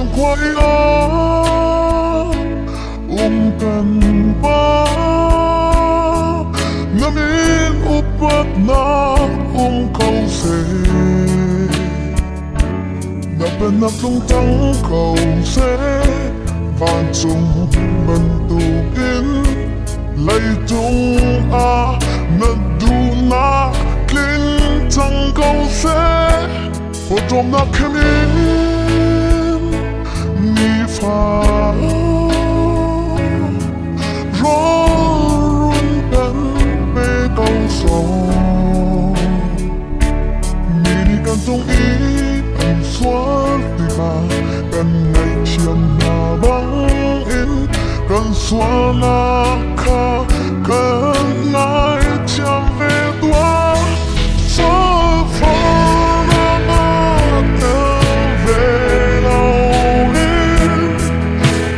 trong quay cần ba namin upat na câu se napanap lung tang câu se van chung bentukin lay tung na du na klin tang câu se potom na kemin ni fa tung ý anh xóa đi mà cần ngày chiêm là bóng in cần xóa là kha cần ngày chiêm về tua xóa phó na về đâu đi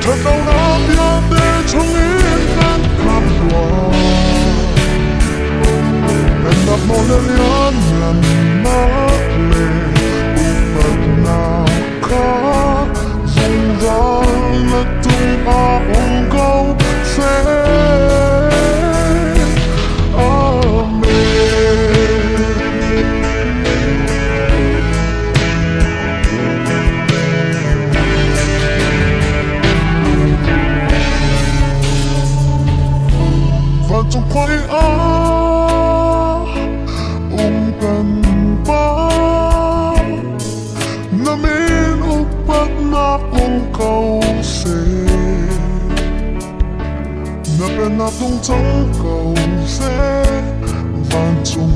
thật đau đớn biết để trong ý anh khám đoan em đập một lần lần mắt câu sẽ và trong quay cần ba namin upat na câu se napanap lung tang câu se van chung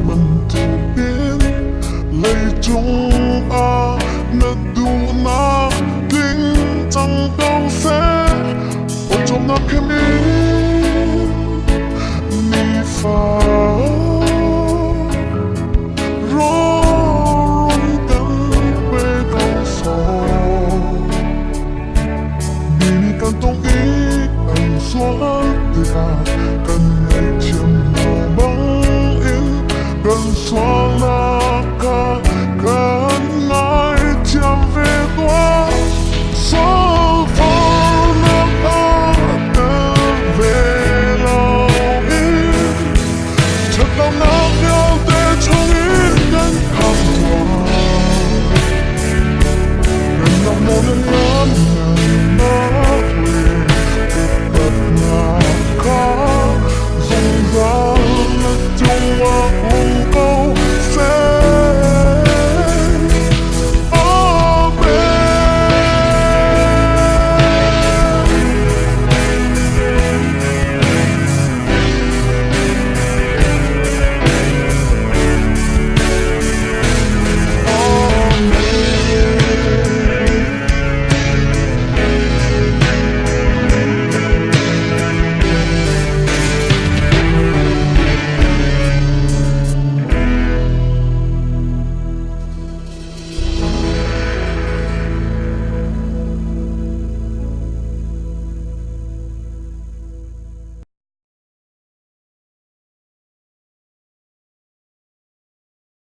bentukin lay chung na du na kinh tang câu se potom na kemin